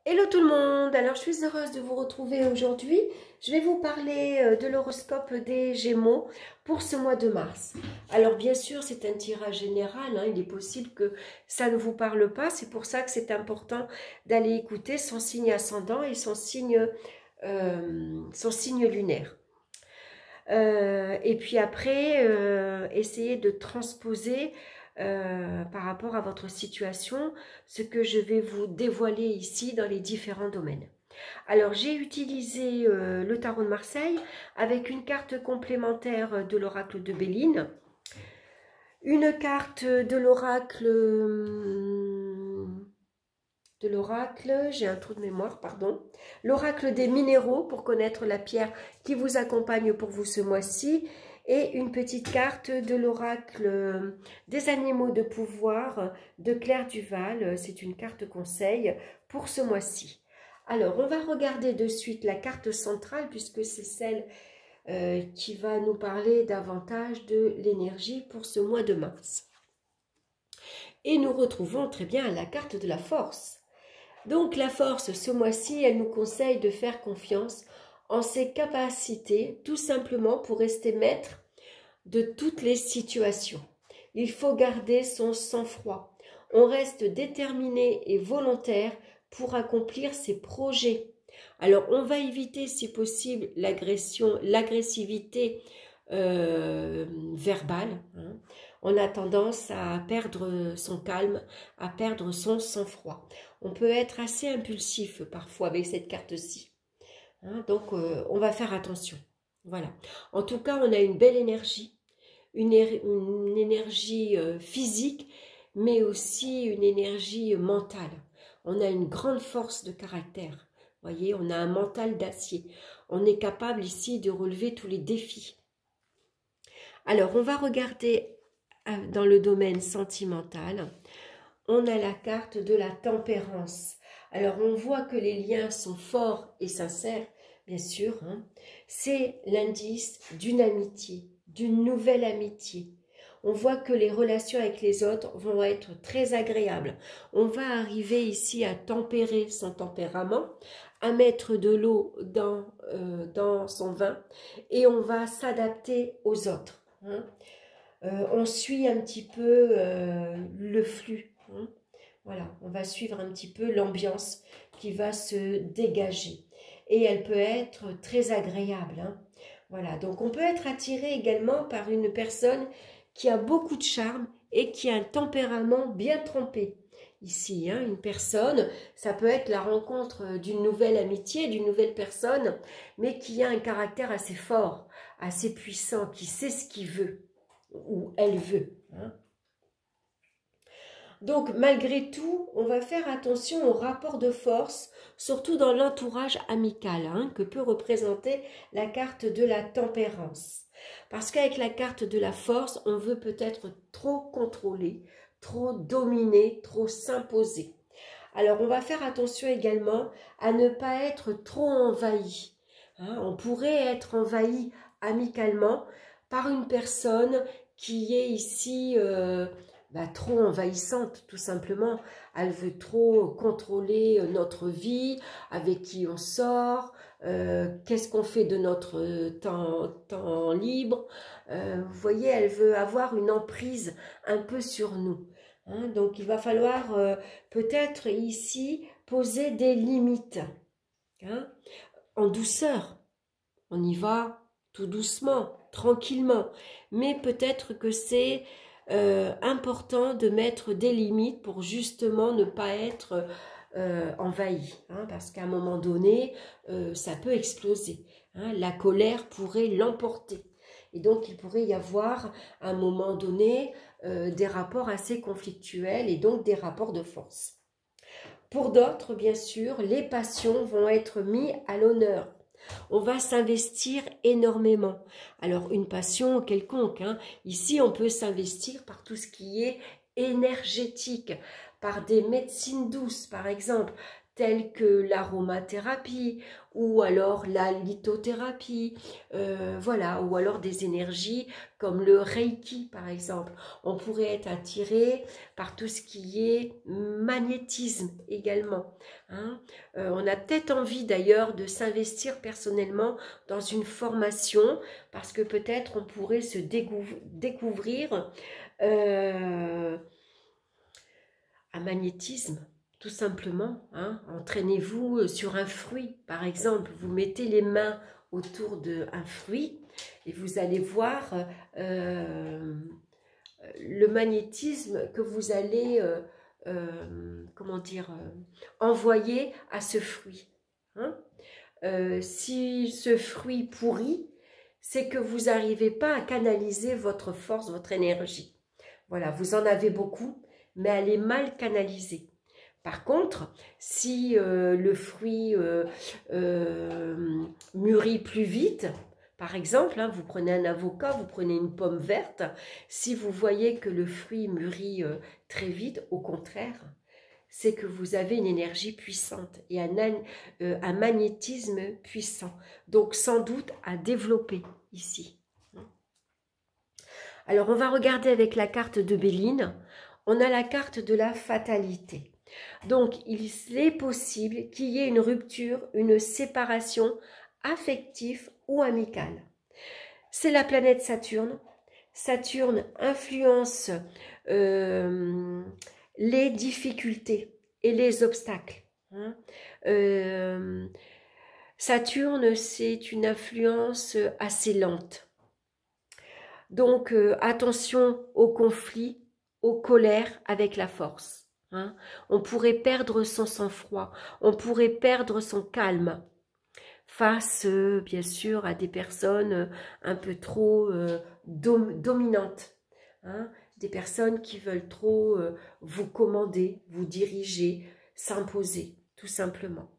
Hello tout le monde, alors je suis heureuse de vous retrouver aujourd'hui. Je vais vous parler de l'horoscope des Gémeaux pour ce mois de mars. Alors bien sûr c'est un tirage général, il est possible que ça ne vous parle pas, c'est pour ça que c'est important d'aller écouter son signe ascendant et son signe lunaire. Et puis après, essayez de transposer par rapport à votre situation ce que je vais vous dévoiler ici dans les différents domaines. Alors j'ai utilisé le tarot de Marseille avec une carte complémentaire de l'oracle de Béline, une carte de l'oracle, j'ai un trou de mémoire, pardon, l'oracle des minéraux pour connaître la pierre qui vous accompagne pour vous ce mois-ci, et une petite carte de l'oracle des animaux de pouvoir de Claire Duval, c'est une carte conseil pour ce mois-ci. Alors, on va regarder de suite la carte centrale puisque c'est celle qui va nous parler davantage de l'énergie pour ce mois de mars. Et nous retrouvons très bien la carte de la force. Donc la force, ce mois-ci, elle nous conseille de faire confiance en ses capacités, tout simplement pour rester maître de toutes les situations. Il faut garder son sang-froid. On reste déterminé et volontaire pour accomplir ses projets. Alors on va éviter si possible l'agressivité verbale. On a tendance à perdre son calme, à perdre son sang-froid. On peut être assez impulsif parfois avec cette carte-ci. Donc, on va faire attention. Voilà. En tout cas, on a une belle énergie, une énergie physique, mais aussi une énergie mentale. On a une grande force de caractère. Vous voyez, on a un mental d'acier. On est capable ici de relever tous les défis. Alors, on va regarder dans le domaine sentimental. On a la carte de la tempérance. Alors, on voit que les liens sont forts et sincères, bien sûr. C'est l'indice d'une amitié, d'une nouvelle amitié. On voit que les relations avec les autres vont être très agréables. On va arriver ici à tempérer son tempérament, à mettre de l'eau dans son vin et on va s'adapter aux autres. On suit un petit peu le flux. Voilà, on va suivre un petit peu l'ambiance qui va se dégager. Et elle peut être très agréable. Voilà, donc on peut être attiré également par une personne qui a beaucoup de charme et qui a un tempérament bien trempé. Ici, une personne, ça peut être la rencontre d'une nouvelle amitié, d'une nouvelle personne, mais qui a un caractère assez fort, assez puissant, qui sait ce qu'il veut ou elle veut. Donc, malgré tout, on va faire attention au rapport de force, surtout dans l'entourage amical, que peut représenter la carte de la tempérance. Parce qu'avec la carte de la force, on veut peut-être trop contrôler, trop dominer, trop s'imposer. Alors, on va faire attention également à ne pas être trop envahi. On pourrait être envahi amicalement par une personne qui est ici trop envahissante, tout simplement. Elle veut trop contrôler notre vie, avec qui on sort, qu'est-ce qu'on fait de notre temps libre. Vous voyez, elle veut avoir une emprise un peu sur nous. Donc, il va falloir peut-être ici poser des limites, en douceur. On y va tout doucement, tranquillement. Mais peut-être que c'est important de mettre des limites pour justement ne pas être envahi. Parce qu'à un moment donné, ça peut exploser. La colère pourrait l'emporter. Et donc, il pourrait y avoir, à un moment donné, des rapports assez conflictuels et donc des rapports de force. Pour d'autres, bien sûr, les passions vont être mises à l'honneur. On va s'investir énormément. Alors, une passion quelconque. Ici, on peut s'investir par tout ce qui est énergétique, par des médecines douces, par exemple, telles que l'aromathérapie ou alors la lithothérapie, voilà, ou alors des énergies comme le Reiki par exemple. On pourrait être attiré par tout ce qui est magnétisme également. Hein. On a peut-être envie d'ailleurs de s'investir personnellement dans une formation parce que peut-être on pourrait se découvrir un magnétisme, tout simplement. Hein. Entraînez-vous sur un fruit, par exemple. Vous mettez les mains autour d'un fruit et vous allez voir le magnétisme que vous allez comment dire, envoyer à ce fruit. Hein. Si ce fruit pourrit, c'est que vous n'arrivez pas à canaliser votre force, votre énergie. Voilà, vous en avez beaucoup, mais elle est mal canalisée. Par contre, si le fruit mûrit plus vite, par exemple, hein, vous prenez un avocat, vous prenez une pomme verte, si vous voyez que le fruit mûrit très vite, au contraire, c'est que vous avez une énergie puissante et un magnétisme puissant. Donc, sans doute à développer ici. Alors, on va regarder avec la carte de Béline. On a la carte de la fatalité. Donc, il est possible qu'il y ait une rupture, une séparation affective ou amicale. C'est la planète Saturne. Saturne influence les difficultés et les obstacles. Hein. Saturne, c'est une influence assez lente. Donc, attention aux conflits, aux colères avec la force. Hein. On pourrait perdre son sang-froid, on pourrait perdre son calme face, bien sûr, à des personnes un peu trop dominantes. Hein. Des personnes qui veulent trop vous commander, vous diriger, s'imposer, tout simplement.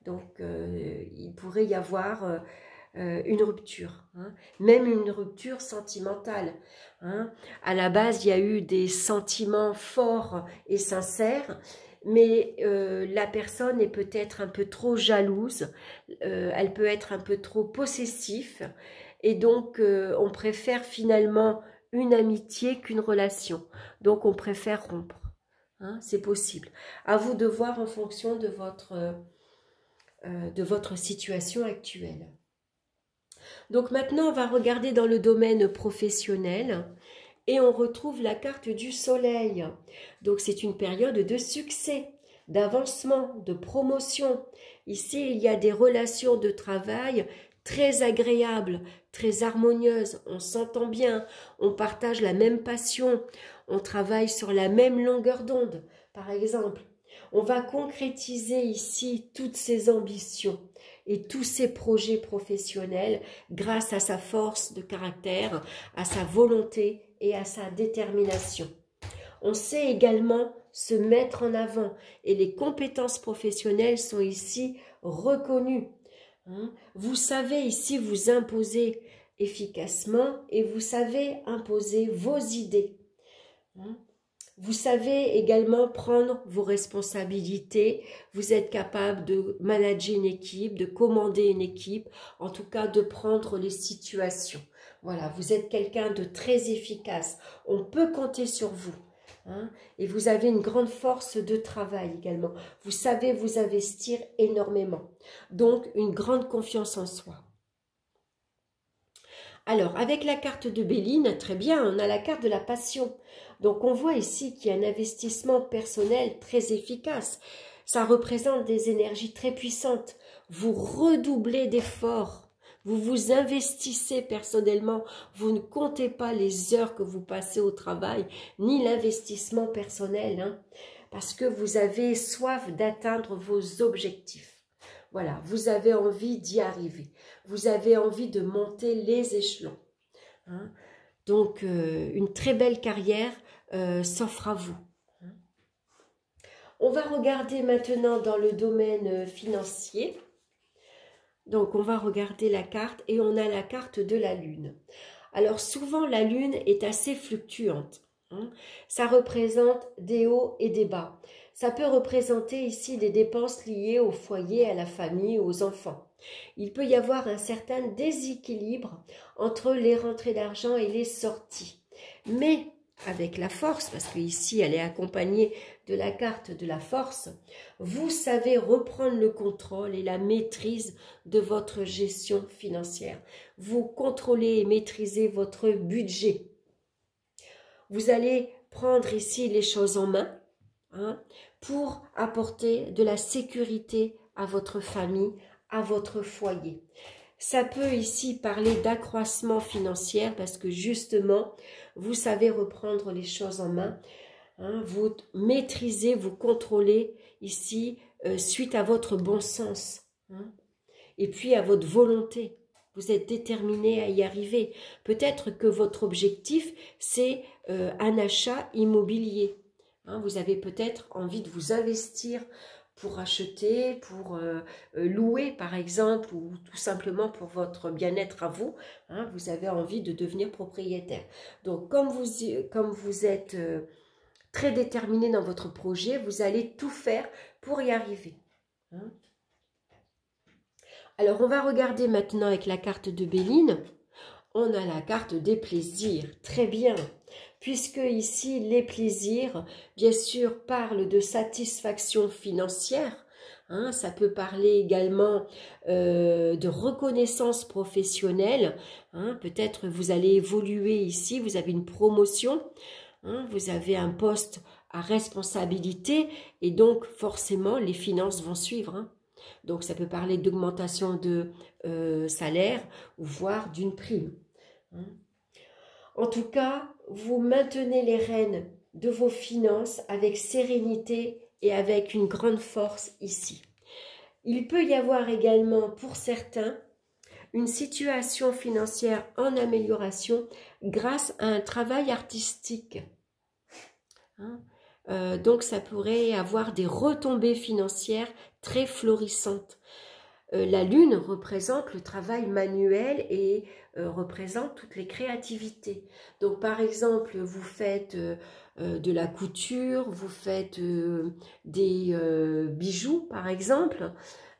Donc, il pourrait y avoir une rupture, hein, même une rupture sentimentale. Hein. À la base, il y a eu des sentiments forts et sincères, mais la personne est peut-être un peu trop jalouse, elle peut être un peu trop possessive, et donc on préfère finalement une amitié qu'une relation. Donc on préfère rompre. Hein, c'est possible. À vous de voir en fonction de votre situation actuelle. Donc maintenant, on va regarder dans le domaine professionnel et on retrouve la carte du soleil. Donc c'est une période de succès, d'avancement, de promotion. Ici, il y a des relations de travail très agréables, très harmonieuses. On s'entend bien, on partage la même passion, on travaille sur la même longueur d'onde, par exemple. On va concrétiser ici toutes ses ambitions et tous ses projets professionnels grâce à sa force de caractère, à sa volonté et à sa détermination. On sait également se mettre en avant et les compétences professionnelles sont ici reconnues. Vous savez ici vous imposer efficacement et vous savez imposer vos idées. Vous savez également prendre vos responsabilités, vous êtes capable de manager une équipe, de commander une équipe, en tout cas de prendre les situations. Voilà, vous êtes quelqu'un de très efficace, on peut compter sur vous. Hein, et vous avez une grande force de travail également. Vous savez vous investir énormément. Donc, une grande confiance en soi. Alors, avec la carte de Béline, très bien, on a la carte de la passion. Donc, on voit ici qu'il y a un investissement personnel très efficace. Ça représente des énergies très puissantes. Vous redoublez d'efforts. Vous vous investissez personnellement. Vous ne comptez pas les heures que vous passez au travail, ni l'investissement personnel, hein, parce que vous avez soif d'atteindre vos objectifs. Voilà, vous avez envie d'y arriver. Vous avez envie de monter les échelons. Hein. Donc, une très belle carrière s'offre à vous. Hein. On va regarder maintenant dans le domaine financier. Donc, on va regarder la carte et on a la carte de la Lune. Alors, souvent, la Lune est assez fluctuante. Hein. Ça représente des hauts et des bas. Ça peut représenter ici des dépenses liées au foyer, à la famille, aux enfants. Il peut y avoir un certain déséquilibre entre les rentrées d'argent et les sorties. Mais avec la force, parce qu'ici elle est accompagnée de la carte de la force, vous savez reprendre le contrôle et la maîtrise de votre gestion financière. Vous contrôlez et maîtrisez votre budget. Vous allez prendre ici les choses en main, pour apporter de la sécurité à votre famille, à votre foyer. Ça peut ici parler d'accroissement financier parce que justement, vous savez reprendre les choses en main. Vous maîtrisez, vous contrôlez ici suite à votre bon sens. Et puis à votre volonté. Vous êtes déterminé à y arriver. Peut-être que votre objectif, c'est un achat immobilier. Vous avez peut-être envie de vous investir pour acheter, pour louer par exemple, ou tout simplement pour votre bien-être à vous. Vous avez envie de devenir propriétaire. Donc comme vous êtes très déterminé dans votre projet, vous allez tout faire pour y arriver. Alors on va regarder maintenant avec la carte de Béline. On a la carte des plaisirs, très bien, puisque ici les plaisirs, bien sûr, parlent de satisfaction financière, ça peut parler également de reconnaissance professionnelle, peut-être vous allez évoluer ici, vous avez une promotion, vous avez un poste à responsabilité et donc forcément les finances vont suivre. Donc ça peut parler d'augmentation de salaire ou voire d'une prime. En tout cas, vous maintenez les rênes de vos finances avec sérénité et avec une grande force ici. Il peut y avoir également pour certains une situation financière en amélioration grâce à un travail artistique. Donc ça pourrait avoir des retombées financières très florissantes. La lune représente le travail manuel et représente toutes les créativités. Donc par exemple, vous faites de la couture, vous faites des bijoux par exemple,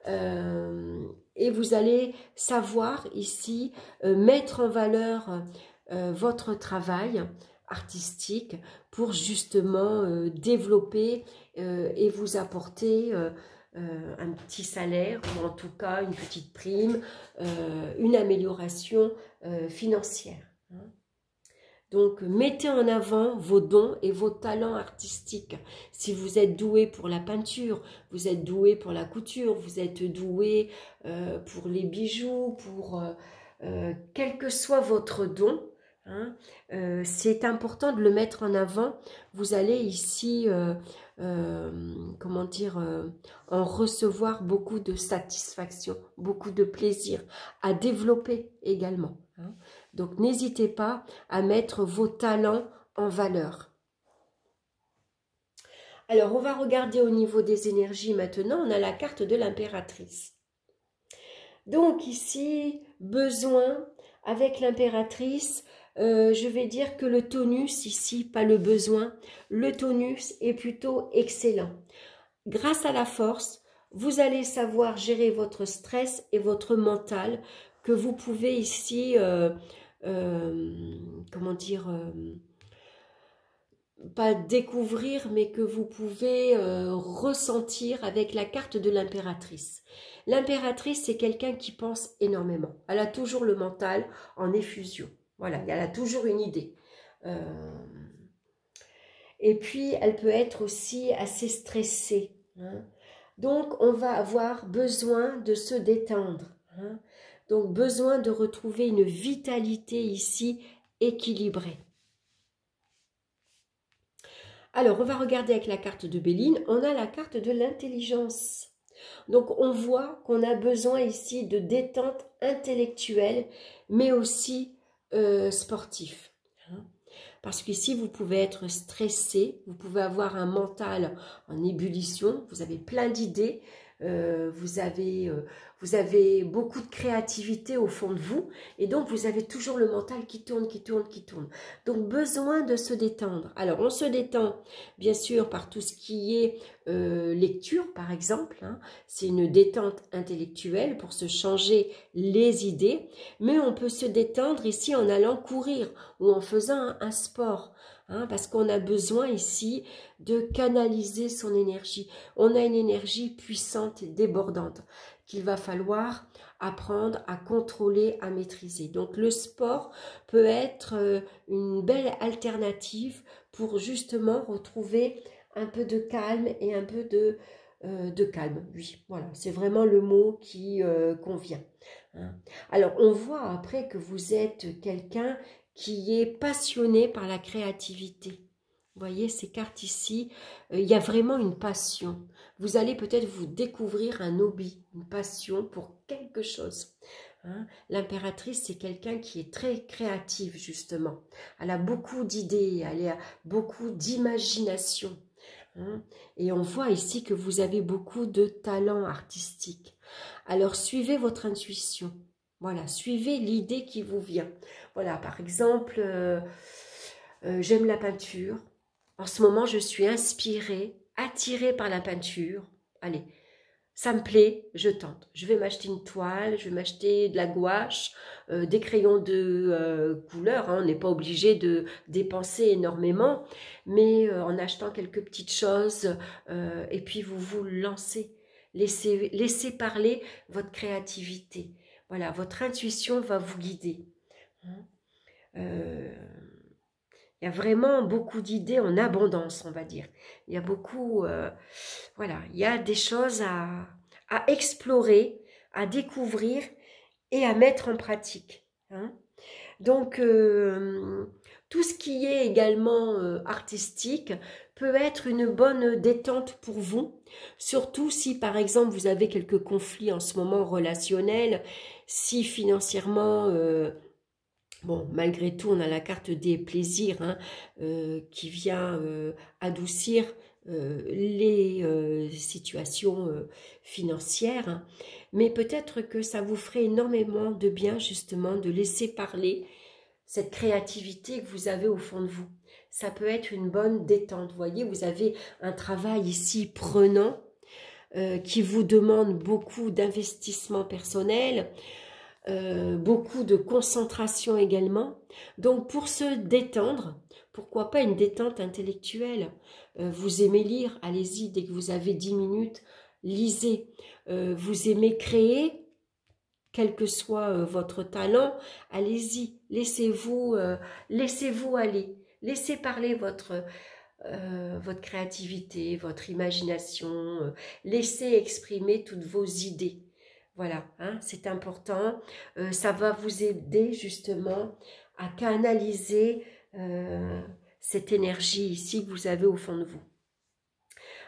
et vous allez savoir ici mettre en valeur votre travail artistique pour justement développer et vous apporter un petit salaire ou en tout cas une petite prime, une amélioration financière. Donc mettez en avant vos dons et vos talents artistiques. Si vous êtes doué pour la peinture, vous êtes doué pour la couture, vous êtes doué pour les bijoux, pour quel que soit votre don, c'est important de le mettre en avant. Vous allez ici comment dire, en recevoir beaucoup de satisfaction, beaucoup de plaisir à développer également. Donc n'hésitez pas à mettre vos talents en valeur. Alors on va regarder au niveau des énergies maintenant. On a la carte de l'impératrice. Donc ici, besoin avec l'impératrice. Je vais dire que le tonus ici, pas le besoin, le tonus est plutôt excellent. Grâce à la force, vous allez savoir gérer votre stress et votre mental que vous pouvez ici, comment dire, pas découvrir, mais que vous pouvez ressentir avec la carte de l'impératrice. L'impératrice, c'est quelqu'un qui pense énormément. Elle a toujours le mental en effusion. Voilà, elle a toujours une idée. Et puis, elle peut être aussi assez stressée. Donc, on va avoir besoin de se détendre. Donc, besoin de retrouver une vitalité ici équilibrée. Alors, on va regarder avec la carte de Béline. On a la carte de l'intelligence. Donc, on voit qu'on a besoin ici de détente intellectuelle, mais aussi sportif. Parce qu'ici, vous pouvez être stressé, vous pouvez avoir un mental en ébullition, vous avez plein d'idées, vous avez beaucoup de créativité au fond de vous, et donc vous avez toujours le mental qui tourne, qui tourne, qui tourne. Donc besoin de se détendre. Alors on se détend bien sûr par tout ce qui est lecture par exemple, hein. C'est une détente intellectuelle pour se changer les idées, mais on peut se détendre ici en allant courir ou en faisant un sport. Hein, parce qu'on a besoin ici de canaliser son énergie. On a une énergie puissante et débordante qu'il va falloir apprendre à contrôler, à maîtriser. Donc le sport peut être une belle alternative pour justement retrouver un peu de calme et un peu de calme. Oui, voilà, c'est vraiment le mot qui convient. Hein. Alors on voit après que vous êtes quelqu'un qui est passionné par la créativité. Vous voyez ces cartes ici, il y a vraiment une passion. Vous allez peut-être vous découvrir un hobby, une passion pour quelque chose. Hein. L'impératrice, c'est quelqu'un qui est très créative justement. Elle a beaucoup d'idées, elle a beaucoup d'imagination. Hein. Et on voit ici que vous avez beaucoup de talent artistique. Alors suivez votre intuition. Voilà, suivez l'idée qui vous vient. Voilà, par exemple, j'aime la peinture. En ce moment, je suis inspirée, attirée par la peinture. Allez, ça me plaît, je tente. Je vais m'acheter une toile, je vais m'acheter de la gouache, des crayons de couleur. Hein. On n'est pas obligé de dépenser énormément, mais en achetant quelques petites choses, et puis vous vous lancez. Laissez parler votre créativité. Voilà, votre intuition va vous guider. Il y a vraiment beaucoup d'idées en abondance, on va dire. Il y a beaucoup, voilà, il y a des choses à explorer, à découvrir et à mettre en pratique. Hein. Donc, tout ce qui est également artistique peut être une bonne détente pour vous, surtout si par exemple vous avez quelques conflits en ce moment relationnels, si financièrement, bon, malgré tout on a la carte des plaisirs hein, qui vient adoucir les situations financières, hein. Mais peut-être que ça vous ferait énormément de bien justement de laisser parler cette créativité que vous avez au fond de vous. Ça peut être une bonne détente. Vous voyez, vous avez un travail ici prenant qui vous demande beaucoup d'investissement personnel, beaucoup de concentration également. Donc pour se détendre, pourquoi pas une détente intellectuelle. Vous aimez lire, allez-y, dès que vous avez 10 minutes, lisez. Vous aimez créer, quel que soit votre talent, allez-y, laissez-vous aller, laissez parler votre créativité, votre imagination, laissez exprimer toutes vos idées. Voilà, hein, c'est important, ça va vous aider justement à canaliser cette énergie ici que vous avez au fond de vous.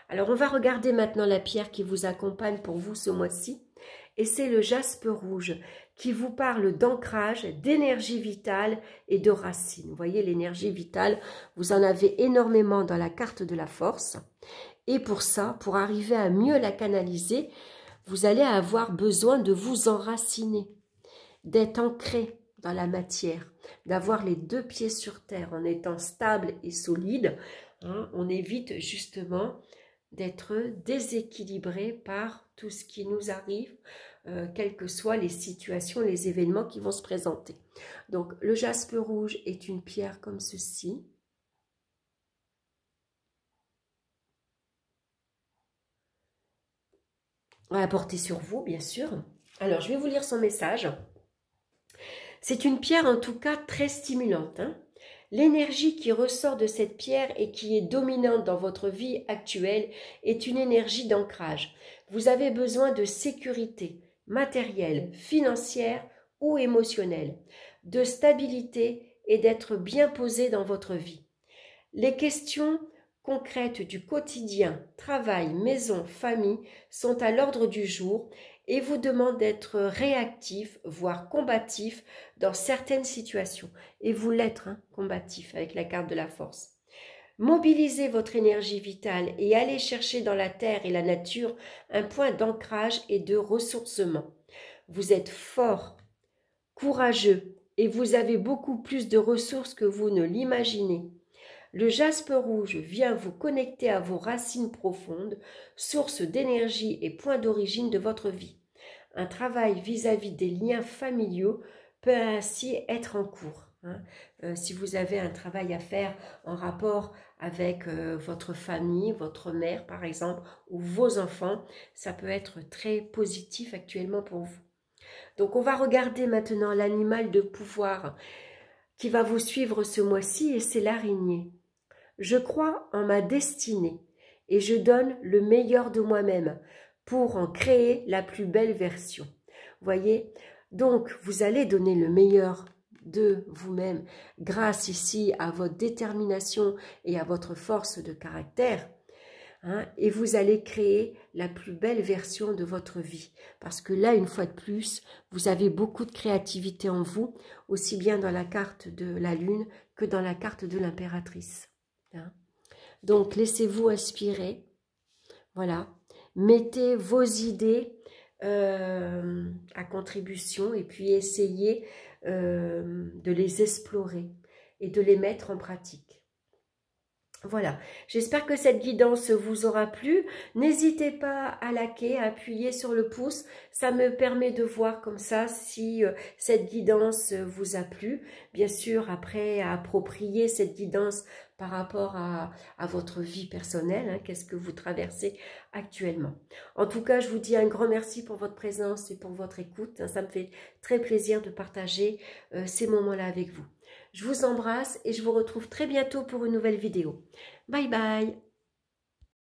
Alors on va regarder maintenant la pierre qui vous accompagne pour vous ce mois-ci. Et c'est le jaspe rouge qui vous parle d'ancrage, d'énergie vitale et de racines. Vous voyez, l'énergie vitale, vous en avez énormément dans la carte de la force. Et pour ça, pour arriver à mieux la canaliser, vous allez avoir besoin de vous enraciner, d'être ancré dans la matière, d'avoir les deux pieds sur terre en étant stable et solide. Hein, on évite justement d'être déséquilibré par tout ce qui nous arrive, quelles que soient les situations, les événements qui vont se présenter. Donc le jaspe rouge est une pierre comme ceci. À porter sur vous, bien sûr. Alors, je vais vous lire son message. C'est une pierre en tout cas très stimulante. Hein. L'énergie qui ressort de cette pierre et qui est dominante dans votre vie actuelle est une énergie d'ancrage. Vous avez besoin de sécurité matérielle, financière ou émotionnelle, de stabilité et d'être bien posé dans votre vie. Les questions concrètes du quotidien, travail, maison, famille sont à l'ordre du jour et vous demandent d'être réactif, voire combatif dans certaines situations. Et vous l'êtes, hein, combatif avec la carte de la force. Mobilisez votre énergie vitale et allez chercher dans la terre et la nature un point d'ancrage et de ressourcement. Vous êtes fort, courageux et vous avez beaucoup plus de ressources que vous ne l'imaginez. Le jaspe rouge vient vous connecter à vos racines profondes, source d'énergie et point d'origine de votre vie. Un travail vis-à-vis des liens familiaux peut ainsi être en cours. Si vous avez un travail à faire en rapport avec votre famille, votre mère par exemple, ou vos enfants, ça peut être très positif actuellement pour vous. Donc on va regarder maintenant l'animal de pouvoir qui va vous suivre ce mois-ci et c'est l'araignée. Je crois en ma destinée et je donne le meilleur de moi-même pour en créer la plus belle version. Voyez, donc vous allez donner le meilleur de vous-même grâce ici à votre détermination et à votre force de caractère. Et vous allez créer la plus belle version de votre vie. Parce que là, une fois de plus, vous avez beaucoup de créativité en vous, aussi bien dans la carte de la Lune que dans la carte de l'impératrice. Donc, laissez-vous inspirer. Voilà. Mettez vos idées à contribution et puis essayez de les explorer et de les mettre en pratique. Voilà, j'espère que cette guidance vous aura plu. N'hésitez pas à liker, à appuyer sur le pouce. Ça me permet de voir comme ça si cette guidance vous a plu. Bien sûr, après, à approprier cette guidance par rapport à votre vie personnelle. Qu'est-ce que vous traversez actuellement. En tout cas, je vous dis un grand merci pour votre présence et pour votre écoute. Ça me fait très plaisir de partager ces moments-là avec vous. Je vous embrasse et je vous retrouve très bientôt pour une nouvelle vidéo. Bye bye!